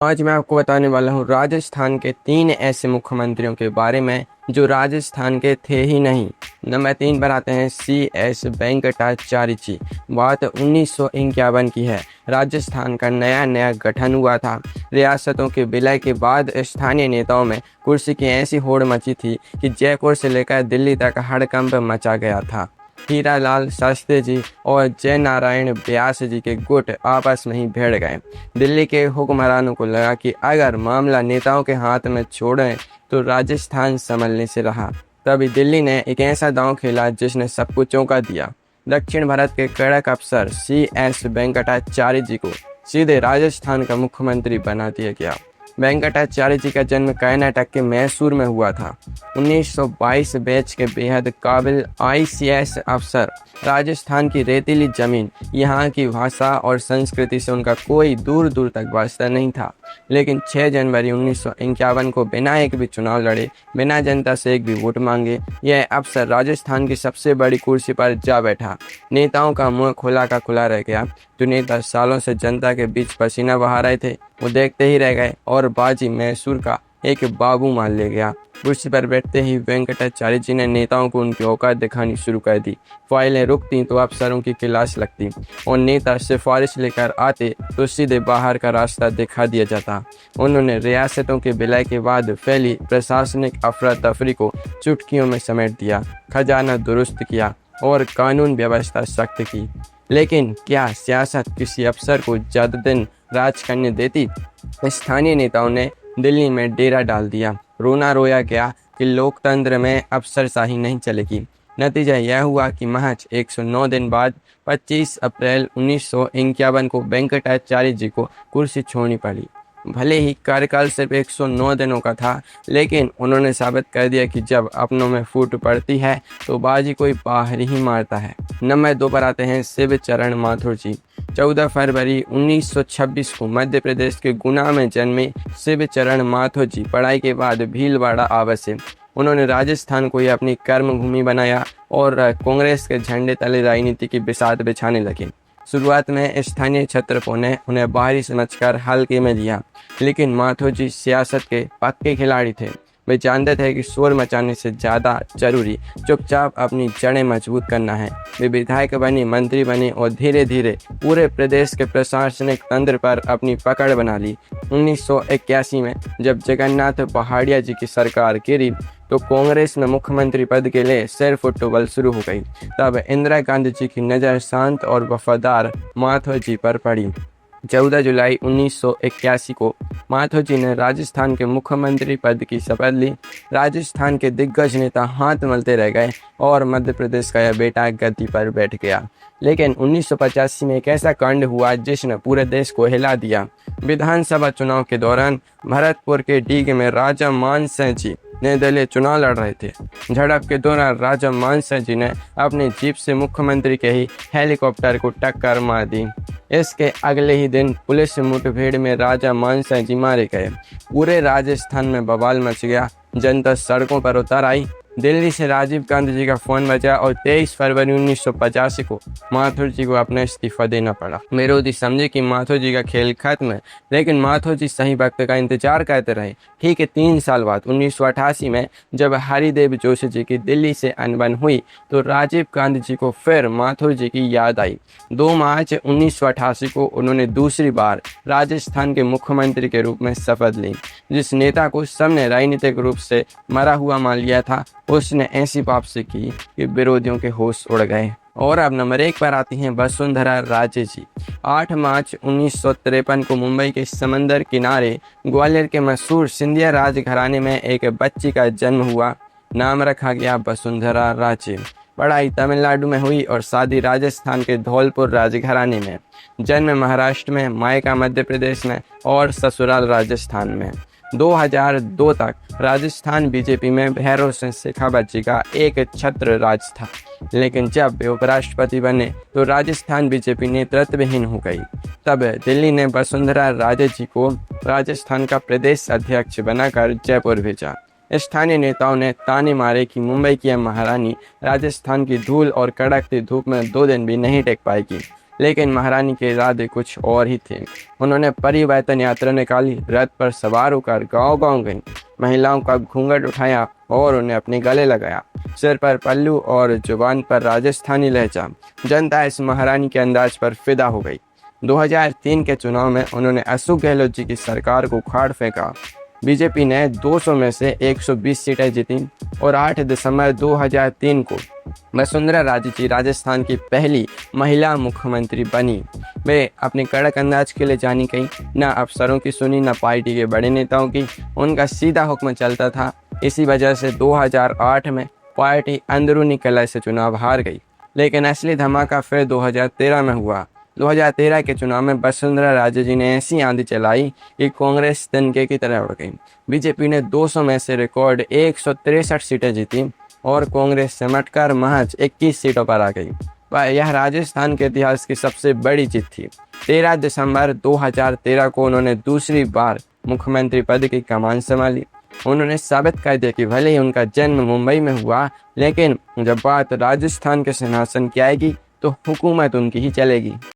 आज मैं आपको बताने वाला हूँ राजस्थान के 3 ऐसे मुख्यमंत्रियों के बारे में जो राजस्थान के थे ही नहीं। नंबर 3 पर आते हैं CS वेंकटाचार्य जी। बात 1951 की है। राजस्थान का नया नया गठन हुआ था। रियासतों के विलय के बाद स्थानीय नेताओं में कुर्सी की ऐसी होड़ मची थी कि जयपुर से लेकर दिल्ली तक हड़कंप मचा गया था। हीरालाल शास्त्री जी और जय नारायण व्यास जी के गुट आपस में ही भिड़ गए। दिल्ली के हुक्मरानों को लगा कि अगर मामला नेताओं के हाथ में छोड़ें तो राजस्थान संभलने से रहा। तभी दिल्ली ने एक ऐसा दांव खेला जिसने सबको चौंका दिया। दक्षिण भारत के कड़क अफसर CS वेंकटाचार्य जी को सीधे राजस्थान का मुख्यमंत्री बना दिया गया। वेंकटाचार्य जी का जन्म कर्नाटक के मैसूर में हुआ था। 1922 बैच के बेहद काबिल ICS अफसर। राजस्थान की रेतीली जमीन, यहाँ की भाषा और संस्कृति से उनका कोई दूर दूर तक वास्ता नहीं था। लेकिन 6 जनवरी 1951 को बिना एक भी चुनाव लड़े, बिना जनता से एक भी वोट मांगे, यह अफसर राजस्थान की सबसे बड़ी कुर्सी पर जा बैठा। नेताओं का मुंह खुला का खुला रह गया। जो नेता सालों से जनता के बीच पसीना बहा रहे थे, वो देखते ही रह गए और बाजी मैसूर का एक बाबू मान ले गया। कुर्सी पर बैठते ही वेंकटाचार्य जी ने नेताओं को उनकी औकात दिखानी शुरू कर दी। फाइलें रुकती तो अफसरों की क्लास लगती और नेता सिफारिश लेकर आते तो सीधे बाहर का रास्ता दिखा दिया जाता। उन्होंने रियासतों के विलय के बाद फैली प्रशासनिक अफरा तफरी को चुटकियों में समेट दिया, खजाना दुरुस्त किया और कानून व्यवस्था सख्त की। लेकिन क्या सियासत किसी अफसर को ज़्यादा दिन राज करने देती? स्थानीय नेताओं ने दिल्ली में डेरा डाल दिया। रोना रोया गया कि लोकतंत्र में अफसरशाही नहीं चलेगी। नतीजा यह हुआ कि महज 109 दिन बाद 25 अप्रैल 1951 को वेंकटाचार्य जी को कुर्सी छोड़नी पड़ी। भले ही कार्यकाल सिर्फ 109 दिनों का था, लेकिन उन्होंने साबित कर दिया कि जब अपनों में फूट पड़ती है तो बाजी कोई बाहर ही मारता है। नंबर 2 पर आते हैं शिवचरण माथुर जी। 14 फरवरी 1926 को मध्य प्रदेश के गुना में जन्मे शिवचरण माथुर जी पढ़ाई के बाद भीलवाड़ा आ बसे। उन्होंने राजस्थान को ही अपनी कर्मभूमि बनाया और कांग्रेस के झंडे तले राजनीति की बिसात बिछाने लगे। शुरुआत में स्थानीय क्षत्रपों ने उन्हें बाहरी समझकर हल्के में लिया, लेकिन माथुर जी सियासत के पक्के खिलाड़ी थे। वे जानते थे कि शोर मचाने से ज़्यादा जरूरी चुपचाप अपनी जड़ें मजबूत करना है। वे विधायक बने, मंत्री बने और धीरे धीरे पूरे प्रदेश के प्रशासनिक तंत्र पर अपनी पकड़ बना ली। 1981 में जब जगन्नाथ पहाड़िया जी की सरकार गिरी तो कांग्रेस में मुख्यमंत्री पद के लिए सिर फुटबॉल शुरू हो गई। तब इंदिरा गांधी जी की नज़र शांत और वफादार माथुर जी पर पड़ी। 14 जुलाई 1981 को माथुर जी ने राजस्थान के मुख्यमंत्री पद की शपथ ली। राजस्थान के दिग्गज नेता हाथ मलते रह गए और मध्य प्रदेश का यह बेटा गद्दी पर बैठ गया। लेकिन 1985 में एक ऐसा कांड हुआ जिसने पूरे देश को हिला दिया। विधानसभा चुनाव के दौरान भरतपुर के डीग में राजा मानसिंह जी निर्दलीय चुनाव लड़ रहे थे। झड़प के दौरान राजा मानसिंह जी ने अपनी जीप से मुख्यमंत्री के ही हेलीकॉप्टर को टक्कर मार दी। इसके अगले ही दिन पुलिस मुठभेड़ में राजा मानसिंह जी मारे गए। पूरे राजस्थान में बवाल मच गया। जनता सड़कों पर उतर आई। दिल्ली से राजीव गांधी जी का फोन बजा और 23 फरवरी 1985 को माथुर जी को अपना इस्तीफा देना पड़ा। विरोधी समझे कि माथुर जी का खेल खत्म है, लेकिन माथुर जी सही वक्त का इंतजार करते रहे। ठीक है, 3 साल बाद 1988 में जब हरिदेव जोशी जी की दिल्ली से अनबन हुई तो राजीव गांधी जी को फिर माथुर जी की याद आई। 2 मार्च 1988 को उन्होंने दूसरी बार राजस्थान के मुख्यमंत्री के रूप में शपथ ली। जिस नेता को सबने राजनीतिक रूप से मरा हुआ मान लिया था, उसने ऐसी वापसी की कि विरोधियों के होश उड़ गए। और अब नंबर 1 पर आती हैं वसुंधरा राजे जी। 8 मार्च 1953 को मुंबई के समंदर किनारे ग्वालियर के मशहूर सिंधिया राजघराने में एक बच्ची का जन्म हुआ। नाम रखा गया वसुंधरा राजे। पढ़ाई तमिलनाडु में हुई और शादी राजस्थान के धौलपुर राजघराने में। जन्म महाराष्ट्र में, मायका मध्य प्रदेश में और ससुराल राजस्थान में। 2002 तक राजस्थान बीजेपी में भैरव सिंह शेखावत जी का एक छत्र राज था, लेकिन जब वे उपराष्ट्रपति बने तो राजस्थान बीजेपी नेतृत्वहीन हो गई। तब दिल्ली ने वसुंधरा राजे जी को राजस्थान का प्रदेश अध्यक्ष बनाकर जयपुर भेजा। स्थानीय नेताओं ने ताने मारे कि मुंबई की महारानी राजस्थान की धूल और कड़कती धूप में 2 दिन भी नहीं टेक पाएगी। लेकिन महारानी के इरादे कुछ और ही थे। उन्होंने परिवर्तन यात्रा निकाली, रथ पर सवार होकर गांव-गांव गईं, महिलाओं का घूंघट उठाया और उन्हें अपने गले लगाया। सिर पर पल्लू और जुबान पर राजस्थानी लहजा। जनता इस महारानी के अंदाज पर फिदा हो गई। 2003 के चुनाव में उन्होंने अशोक गहलोत जी की सरकार को उखाड़ फेंका। बीजेपी ने 200 में से 120 सीटें जीती और 8 दिसंबर 2003 को वसुंधरा राजे जी राजस्थान की पहली महिला मुख्यमंत्री बनी। वे अपने कड़क अंदाज के लिए जानी गई, न अफसरों की सुनी न पार्टी के बड़े नेताओं की, उनका सीधा हुक्म चलता था। इसी वजह से 2008 में पार्टी अंदरूनी कलह से चुनाव हार गई। लेकिन असली धमाका फिर 2013 में हुआ। 2013 के चुनाव में वसुंधरा राजे जी ने ऐसी आंधी चलाई कि कांग्रेस तिनके की तरह उड़ गई। बीजेपी ने 200 में से रिकॉर्ड 163 सीटें जीती और कांग्रेस सिमटकर महज 21 सीटों पर आ गई। यह राजस्थान के इतिहास की सबसे बड़ी जीत थी। 13 दिसंबर 2013 को उन्होंने दूसरी बार मुख्यमंत्री पद की कमान संभाली। उन्होंने साबित कर दिया कि भले ही उनका जन्म मुंबई में हुआ, लेकिन जब बात राजस्थान के सिंहासन की आएगी तो हुकूमत उनकी ही चलेगी।